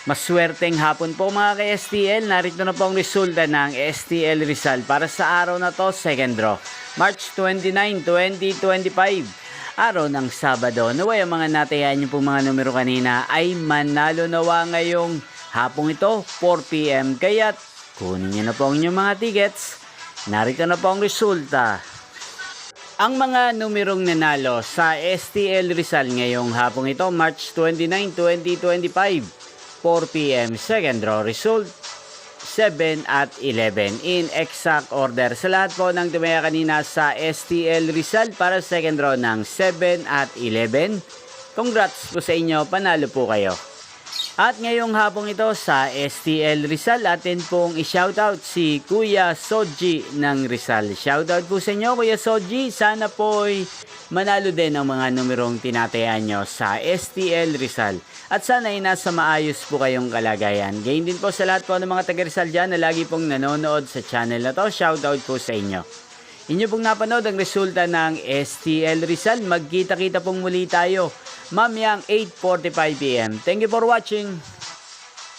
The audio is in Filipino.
Maswerteng hapon po mga ka-STL. Narito na po ang resulta ng STL Rizal para sa araw na to, second draw. March 29, 2025. Araw ng Sabado. Naway ang mga natayan niyo pong mga numero kanina ay manalo nawa ngayong hapong ito, 4 PM. Kaya't kunin niyo na po ang inyong mga tickets. Narito na po ang resulta. Ang mga numerong nanalo sa STL Rizal ngayong hapong ito, March 29, 2025. 4 PM, second draw result, 7 at 11 in exact order. Sa lahat po ng tumaya kanina sa STL Rizal para second draw ng 7 at 11, congrats po sa inyo, panalo po kayo. At ngayong hapong ito sa STL Rizal, atin pong i-shoutout si Kuya Soji ng Rizal. Shoutout po sa inyo Kuya Soji, sana po'y manalo din ang mga numerong tinatayaan nyo sa STL Rizal. At sana ay nasa maayos po kayong kalagayan. Gayon din po sa lahat po ng mga taga Rizal dyan na lagi pong nanonood sa channel na to. Shoutout po sa inyo. Inyo pong napanood ang resulta ng STL Rizal. Magkita-kita pong muli tayo mamayang 8:45 PM. Thank you for watching.